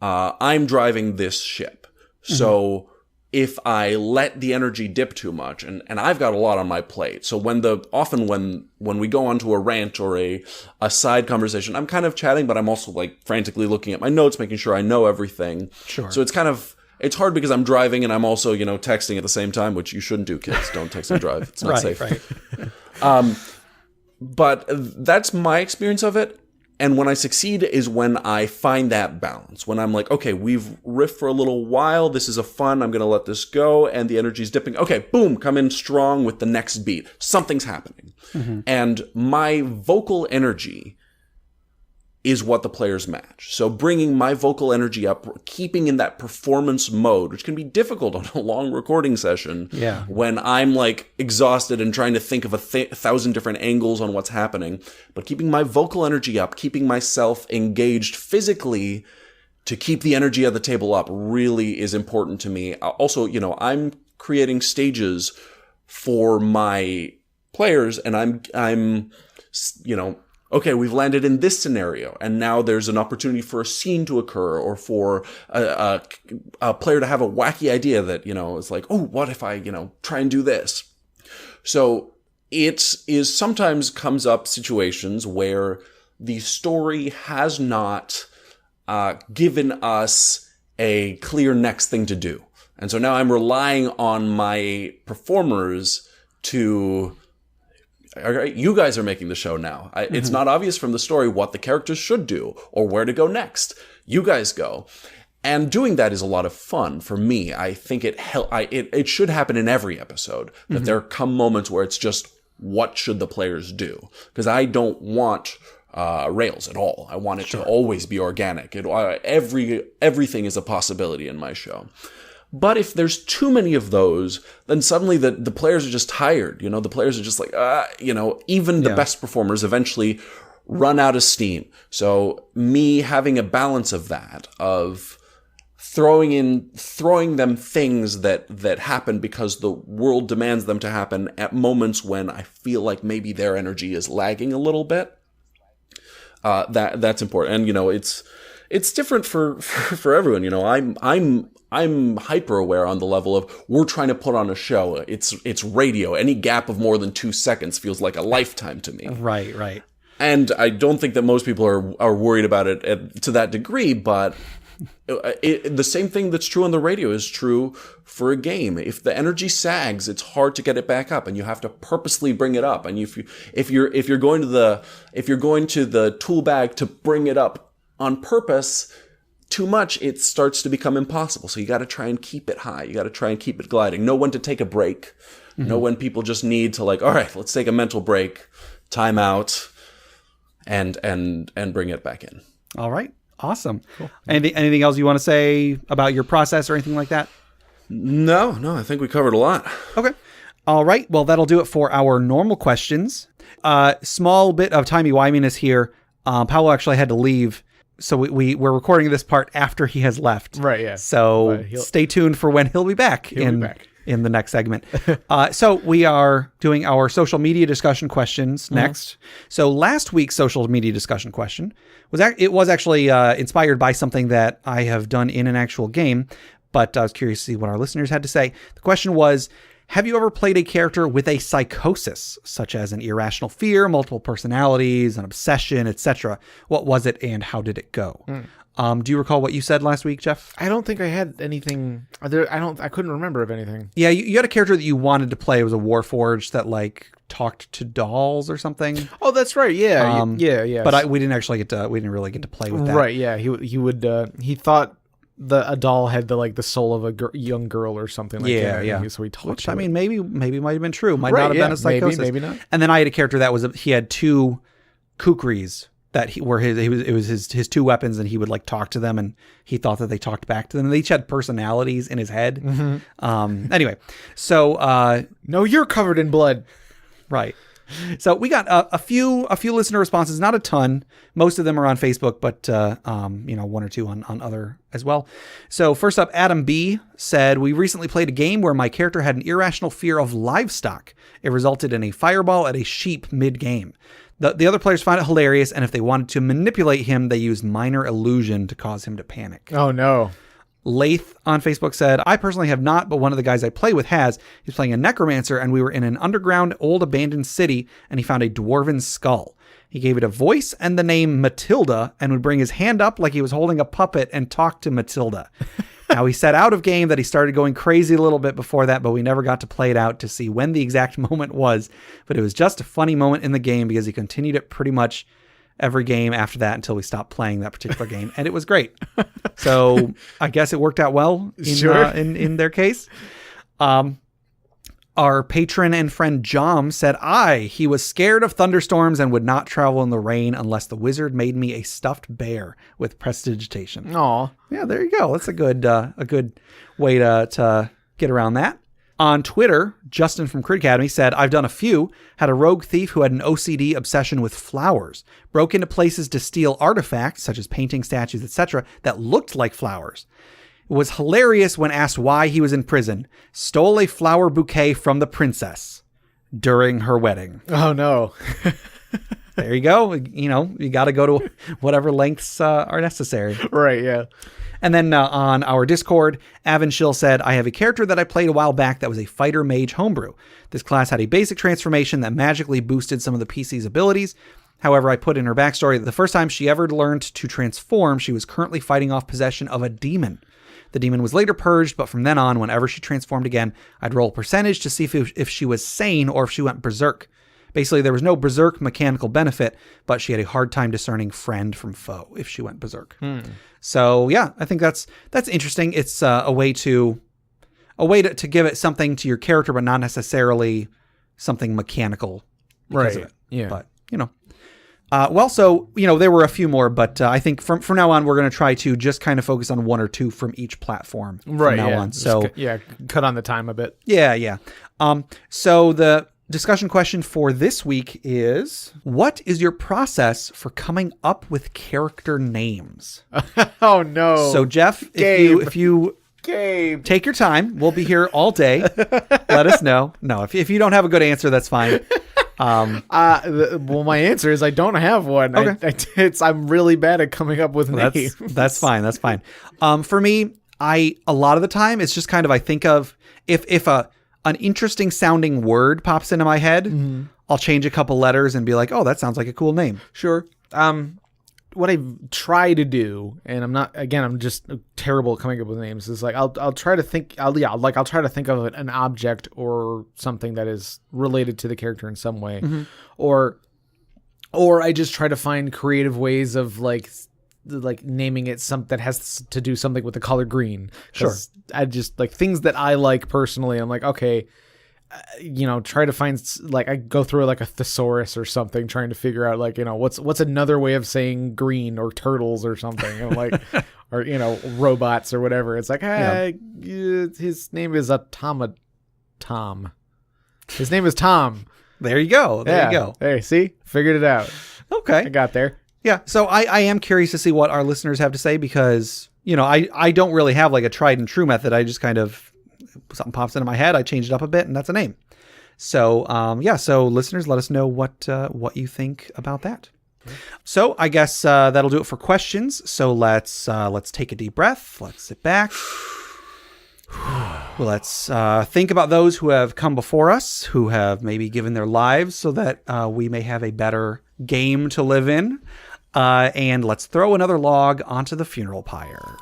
I'm driving this ship. Mm-hmm. So if I let the energy dip too much, and I've got a lot on my plate. So often when we go onto a rant or a side conversation, I'm kind of chatting, but I'm also like frantically looking at my notes, making sure I know everything. Sure. So it's hard because I'm driving and I'm also, texting at the same time, which you shouldn't do, kids. Don't text and drive. It's not safe. Right. But that's my experience of it. And when I succeed is when I find that balance. When I'm like, okay, we've riffed for a little while. This is fun. I'm going to let this go. And the energy's dipping. Okay, boom, come in strong with the next beat. Something's happening. Mm-hmm. And my vocal energy is what the players match. So bringing my vocal energy up, keeping in that performance mode, which can be difficult on a long recording session when I'm like exhausted and trying to think of 1,000 different angles on what's happening. But keeping my vocal energy up, keeping myself engaged physically to keep the energy of the table up really is important to me. Also, I'm creating stages for my players, and I'm okay, we've landed in this scenario, and now there's an opportunity for a scene to occur, or for a player to have a wacky idea that, is like, oh, what if I, try and do this? So sometimes comes up situations where the story has not given us a clear next thing to do. And so now I'm relying on my performers to... You guys are making the show now. It's not obvious from the story what the characters should do or where to go next. You guys go. And doing that is a lot of fun for me. I think it should happen in every episode, that there come moments where it's just, what should the players do? Because I don't want rails at all. I want it to always be organic. Everything is a possibility in my show. But if there's too many of those, then suddenly the players are just tired. The players are just like, even the best performers eventually run out of steam. So me having a balance of that, of throwing them things that happen because the world demands them to happen at moments when I feel like maybe their energy is lagging a little bit. That's important. And it's different for everyone. I'm hyper aware on the level of we're trying to put on a show. It's radio. Any gap of more than 2 seconds feels like a lifetime to me. Right. And I don't think that most people are worried about it to that degree, but the same thing that's true on the radio is true for a game. If the energy sags, it's hard to get it back up, and you have to purposely bring it up. And if you're going to the tool bag to bring it up on purpose too much, it starts to become impossible. So you got to try and keep it high. You got to try and keep it gliding. Know when to take a break. Know when people just need to all right, let's take a mental break, time out, and bring it back in. All right. Awesome. Cool. Anything else you want to say about your process or anything like that? No, I think we covered a lot. Okay. All right. Well, that'll do it for our normal questions. Small bit of timey-wiminess here. Paolo actually had to leave, so we're recording this part after he has left. Right, yeah. So stay tuned for when he'll be back in the next segment. So we are doing our social media discussion questions next. So last week's social media discussion question was actually inspired by something that I have done in an actual game, but I was curious to see what our listeners had to say. The question was, have you ever played a character with a psychosis, such as an irrational fear, multiple personalities, an obsession, etc.? What was it and how did it go? Do you recall what you said last week, Jeff? I don't think I had anything. I couldn't remember of anything. Yeah, you had a character that you wanted to play. It was a Warforged that talked to dolls or something. Oh, that's right. Yeah, yeah. But we didn't really get to play with that. Right. Yeah. He thought a doll had the soul of a young girl or something like that. Yeah. So he talked. Which maybe might have been true. Might not have been a psychosis. Maybe not. And then I had a character that he had 2 kukris that it was his 2 weapons, and he would talk to them, and he thought that they talked back to them. And they each had personalities in his head. Anyway, so no, you're covered in blood. Right. So we got a few listener responses, not a ton. Most of them are on Facebook, but 1 or 2 on other as well. So first up, Adam B said, we recently played a game where my character had an irrational fear of livestock. It resulted in a fireball at a sheep mid-game. The other players found it hilarious, and if they wanted to manipulate him, they used minor illusion to cause him to panic. Oh, no. Lath on Facebook said, I personally have not, but one of the guys I play with has. He's playing a necromancer, and we were in an underground old abandoned city, and he found a dwarven skull. He gave it a voice and the name Matilda, and would bring his hand up like he was holding a puppet and talk to Matilda. Now, he said out of game that he started going crazy a little bit before that, but we never got to play it out to see when the exact moment was. But it was just a funny moment in the game because he continued it pretty much every game after that until we stopped playing that particular game. And it was great. So I guess it worked out well in their case. Our patron and friend Jom said, he was scared of thunderstorms and would not travel in the rain unless the wizard made me a stuffed bear with prestidigitation. Aw. Yeah, there you go. That's a good way to get around that. On Twitter, Justin from Crit Academy said, I've done a few, had a rogue thief who had an OCD obsession with flowers, broke into places to steal artifacts, such as paintings, statues, etc., that looked like flowers. It was hilarious when asked why he was in prison. Stole a flower bouquet from the princess during her wedding. Oh, no. There you go. You got to go to whatever lengths are necessary. Right, yeah. And then on our Discord, Avon Schill said, I have a character that I played a while back that was a fighter mage homebrew. This class had a basic transformation that magically boosted some of the PC's abilities. However, I put in her backstory that the first time she ever learned to transform, she was currently fighting off possession of a demon. The demon was later purged, but from then on, whenever she transformed again, I'd roll a percentage to see if she was sane or if she went berserk. Basically, there was no berserk mechanical benefit, but she had a hard time discerning friend from foe if she went berserk. So yeah, I think that's interesting. It's a way to give it something to your character, but not necessarily something mechanical because of it. Yeah. But So, there were a few more, but I think from now on, we're going to try to just kind of focus on one or two from each platform from now on. So, cut on the time a bit. Yeah. So the discussion question for this week is, what is your process for coming up with character names? Oh, no. So, Jeff, if you take your time, we'll be here all day. Let us know. No, if you don't have a good answer, that's fine. Well, my answer is I don't have one. Okay. I'm really bad at coming up with names. That's fine. For me, a lot of the time it's just kind of, I think of if an interesting sounding word pops into my head, I'll change a couple letters and be like, oh, that sounds like a cool name. Sure. What I try to do, and I'm just terrible at coming up with names, is like I'll try to think of an object or something that is related to the character in some way, or I just try to find creative ways of like naming it something that has to do something with the color green. Sure. I just like things that I like personally. I'm like, okay, try to find, like, I go through like a thesaurus or something, trying to figure out like, what's another way of saying green or turtles or something, and like, or robots or whatever. It's like, his name is Tom. His name is Tom. There you go. There you go. Hey, see, figured it out. Okay, I got there. Yeah. So I am curious to see what our listeners have to say, because I don't really have like a tried and true method. I just kind of, something pops into my head, I change it up a bit, and that's a name. So, so listeners, let us know what you think about that. So I guess that'll do it for questions. So let's take a deep breath. Let's sit back. Let's think about those who have come before us, who have maybe given their lives so that we may have a better game to live in. And let's throw another log onto the funeral pyre.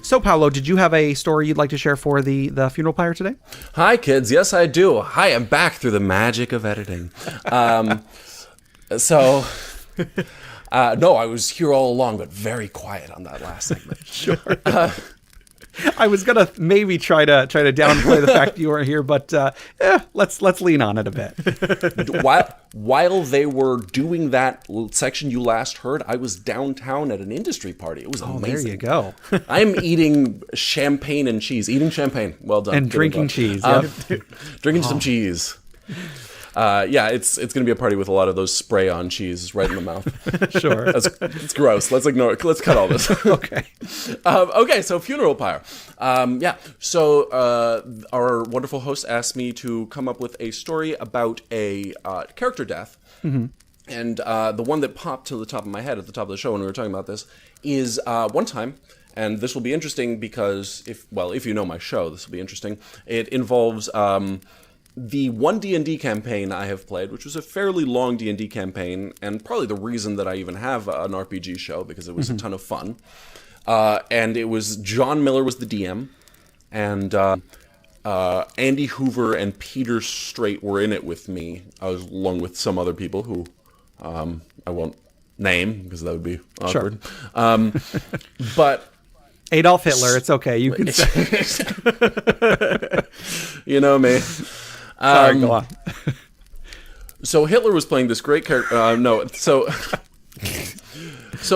So, Paolo, did you have a story you'd like to share for the funeral pyre today? Hi, kids. Yes, I do. Hi, I'm back through the magic of editing. No, I was here all along, but very quiet on that last segment. Sure. I was gonna maybe try to downplay the fact you weren't here, but let's lean on it a bit. While they were doing that section you last heard, I was downtown at an industry party. It was amazing. There you go. I'm eating champagne and cheese. Eating champagne. Well done. And drinking cheese. Yep. Drinking some cheese. It's going to be a party with a lot of those spray-on cheese right in the mouth. Sure. It's gross. Let's ignore it. Let's cut all this. Okay. So funeral pyre. So our wonderful host asked me to come up with a story about a character death. Mm-hmm. And the one that popped to the top of my head at the top of the show when we were talking about this is one time, and this will be interesting because if you know my show, this will be interesting. It involves the one D&D campaign I have played, which was a fairly long D&D campaign, and probably the reason that I even have an RPG show, because it was a ton of fun. And it was John Miller was the DM, and Andy Hoover and Peter Strait were in it with me, along with some other people who I won't name, because that would be awkward. Sure. But Adolf Hitler, it's okay. You can say. You know me. Sorry, go on. So Hitler was playing this great character. So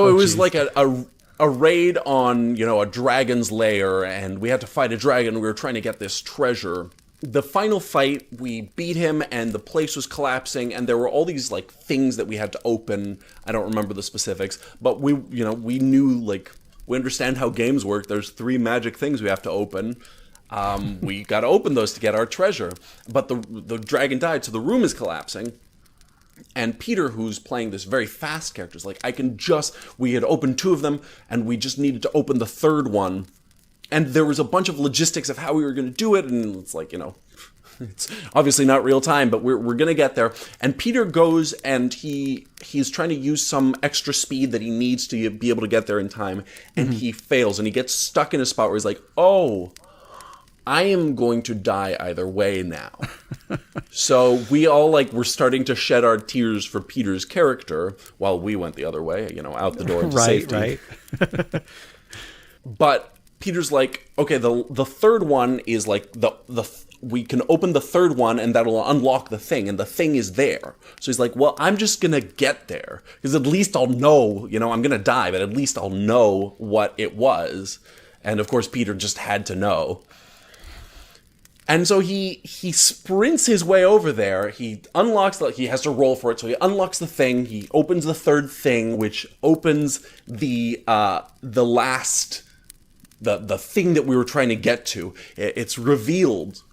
it was like a raid on, a dragon's lair, and we had to fight a dragon. We were trying to get this treasure. The final fight, we beat him, and the place was collapsing, and there were all these like things that we had to open. I don't remember the specifics, but we knew, like, we understand how games work. There's 3 magic things we have to open. We got to open those to get our treasure. But the dragon died, so the room is collapsing. And Peter, who's playing this very fast character, is like, we had opened 2 of them, and we just needed to open the 3rd one. And there was a bunch of logistics of how we were going to do it, and it's like, it's obviously not real time, but we're going to get there. And Peter goes, and he's trying to use some extra speed that he needs to be able to get there in time, and he fails, and he gets stuck in a spot where he's like, oh, I am going to die either way now. So we all were starting to shed our tears for Peter's character while we went the other way, out the door to safety. Right. But Peter's like, okay, the third one is like we can open the third one and that'll unlock the thing, and the thing is there. So he's like, well, I'm just gonna get there because at least I'll know, I'm gonna die, but at least I'll know what it was. And of course, Peter just had to know. And so he sprints his way over there. He has to roll for it. So he unlocks the thing. He opens the third thing, which opens the thing that we were trying to get to. It's revealed.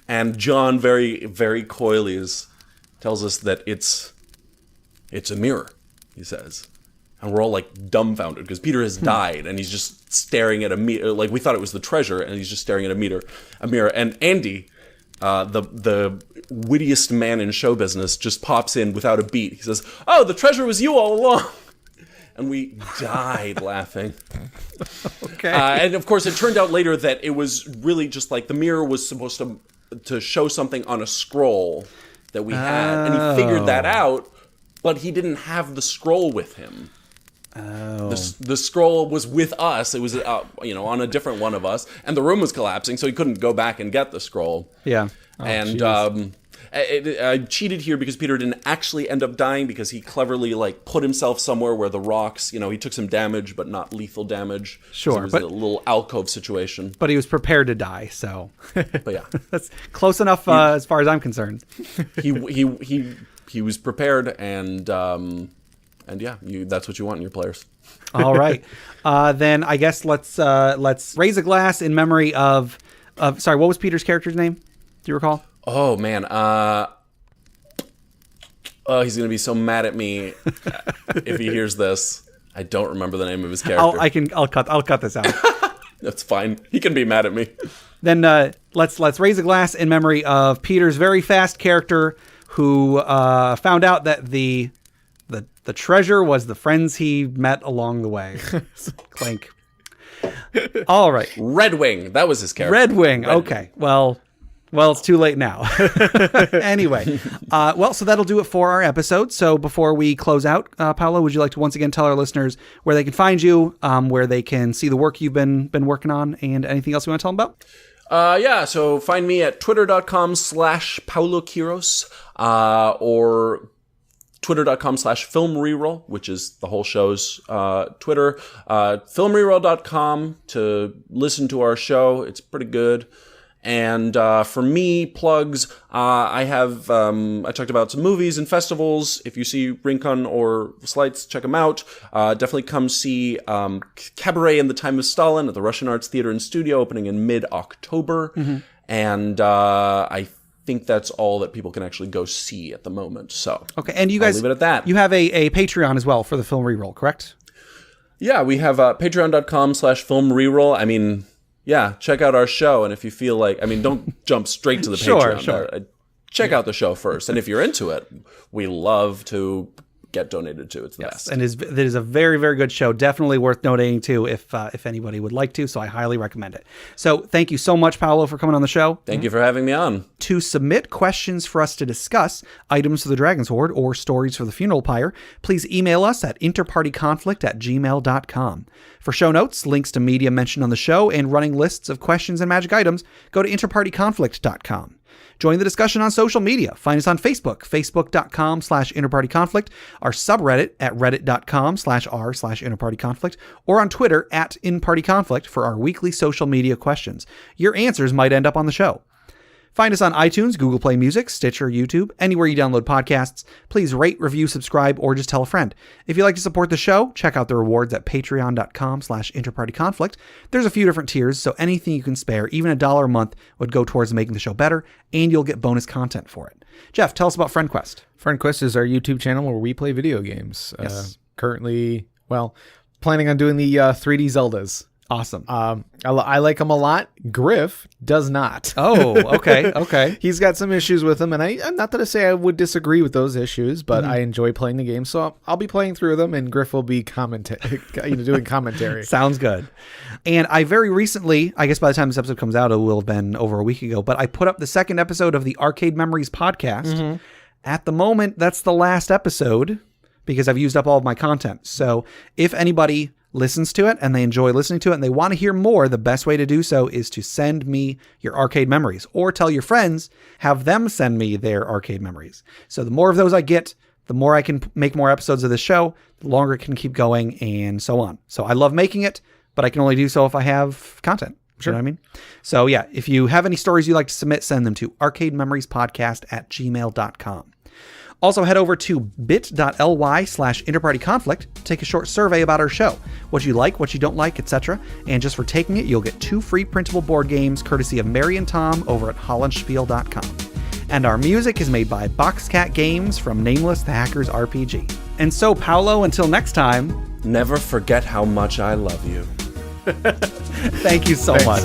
And John very, very coyly tells us that it's a mirror, he says. And we're all like dumbfounded because Peter has died and he's just staring at a mirror. Like we thought it was the treasure, and he's just staring at a mirror. And Andy, the wittiest man in show business, just pops in without a beat. He says, "Oh, the treasure was you all along." And we died laughing. Okay. And of course, it turned out later that it was really just like the mirror was supposed to show something on a scroll that we had, and he figured that out, but he didn't have the scroll with him. Oh. The scroll was with us. It was, on a different one of us, and the room was collapsing, so he couldn't go back and get the scroll. Yeah. I cheated here because Peter didn't actually end up dying because he cleverly put himself somewhere where the rocks, he took some damage, but not lethal damage. Sure, it was a little alcove situation. But he was prepared to die, so. But yeah, that's close enough as far as I'm concerned. He was prepared, and yeah, that's what you want in your players. All right, then I guess let's raise a glass in memory of. Sorry, what was Peter's character's name? Do you recall? Oh man, he's gonna be so mad at me if he hears this. I don't remember the name of his character. I'll cut this out. That's fine. He can be mad at me. Then let's raise a glass in memory of Peter's very fast character who found out that the treasure was the friends he met along the way. Clink. All right. Red Wing. That was his character. Red Wing. Okay. Well, it's too late now. Anyway, so that'll do it for our episode. So before we close out, Paolo, would you like to once again tell our listeners where they can find you, where they can see the work you've been working on, and anything else you want to tell them about? Yeah, so find me at twitter.com/PaoloKiros, or twitter.com/filmreroll, which is the whole show's Twitter. Filmreroll.com to listen to our show. It's pretty good. And for me, plugs, I talked about some movies and festivals. If you see Rincon or Slights, check them out. Definitely come see Cabaret in the Time of Stalin at the Russian Arts Theater and Studio, opening in mid-October. Mm-hmm. And I think that's all that people can actually go see at the moment. So okay, and you guys, I'll leave it at that. You have a Patreon as well for the Film Reroll, correct? Yeah, we have patreon.com/filmreroll. I mean, yeah, check out our show, and if you feel like, don't jump straight to the Patreon. Sure. Check out the show first, and if you're into it, we love to get donated to. It's the best. And it is a very, very good show. Definitely worth donating to if anybody would like to. So I highly recommend it. So thank you so much, Paolo, for coming on the show. Thank you for having me on. To submit questions for us to discuss, items for the Dragon's Hoard, or stories for the Funeral Pyre, please email us at interpartyconflict@gmail.com. For show notes, links to media mentioned on the show, and running lists of questions and magic items, go to interpartyconflict.com. Join the discussion on social media. Find us on Facebook, facebook.com/interpartyconflict, our subreddit at reddit.com/r/interpartyconflict, or on Twitter at InPartyConflict for our weekly social media questions. Your answers might end up on the show. Find us on iTunes, Google Play Music, Stitcher, YouTube, anywhere you download podcasts. Please rate, review, subscribe, or just tell a friend. If you'd like to support the show, check out the rewards at patreon.com/interpartyconflict. There's a few different tiers, so anything you can spare, even $1 a month, would go towards making the show better, and you'll get bonus content for it. Jeff, tell us about FriendQuest. FriendQuest is our YouTube channel where we play video games. Yes. Currently, planning on doing the 3D Zeldas. Awesome. I like him a lot. Griff does not. Oh, okay. He's got some issues with them, and I'm not going to say I would disagree with those issues, but I enjoy playing the game, so I'll be playing through them, and Griff will be doing commentary. Sounds good. And I very recently, I guess by the time this episode comes out, it will have been over a week ago, but I put up the second episode of the Arcade Memories podcast. Mm-hmm. At the moment, that's the last episode, because I've used up all of my content. So if anybody listens to it and they enjoy listening to it and they want to hear more, the best way to do so is to send me your arcade memories, or tell your friends, have them send me their arcade memories. So the more of those I get, the more I can make more episodes of this show, the longer it can keep going, and so on. So I love making it, but I can only do so if I have content. Sure. You know what I mean? So yeah, if you have any stories you'd like to submit, send them to arcadememoriespodcast@gmail.com. Also, head over to bit.ly/InterPartyConflict to take a short survey about our show, what you like, what you don't like, etc. And just for taking it, you'll get 2 free printable board games courtesy of Mary and Tom over at hollandspiel.com. And our music is made by Boxcat Games from Nameless the Hacker's RPG. And so, Paolo, until next time, never forget how much I love you. Thank you so much.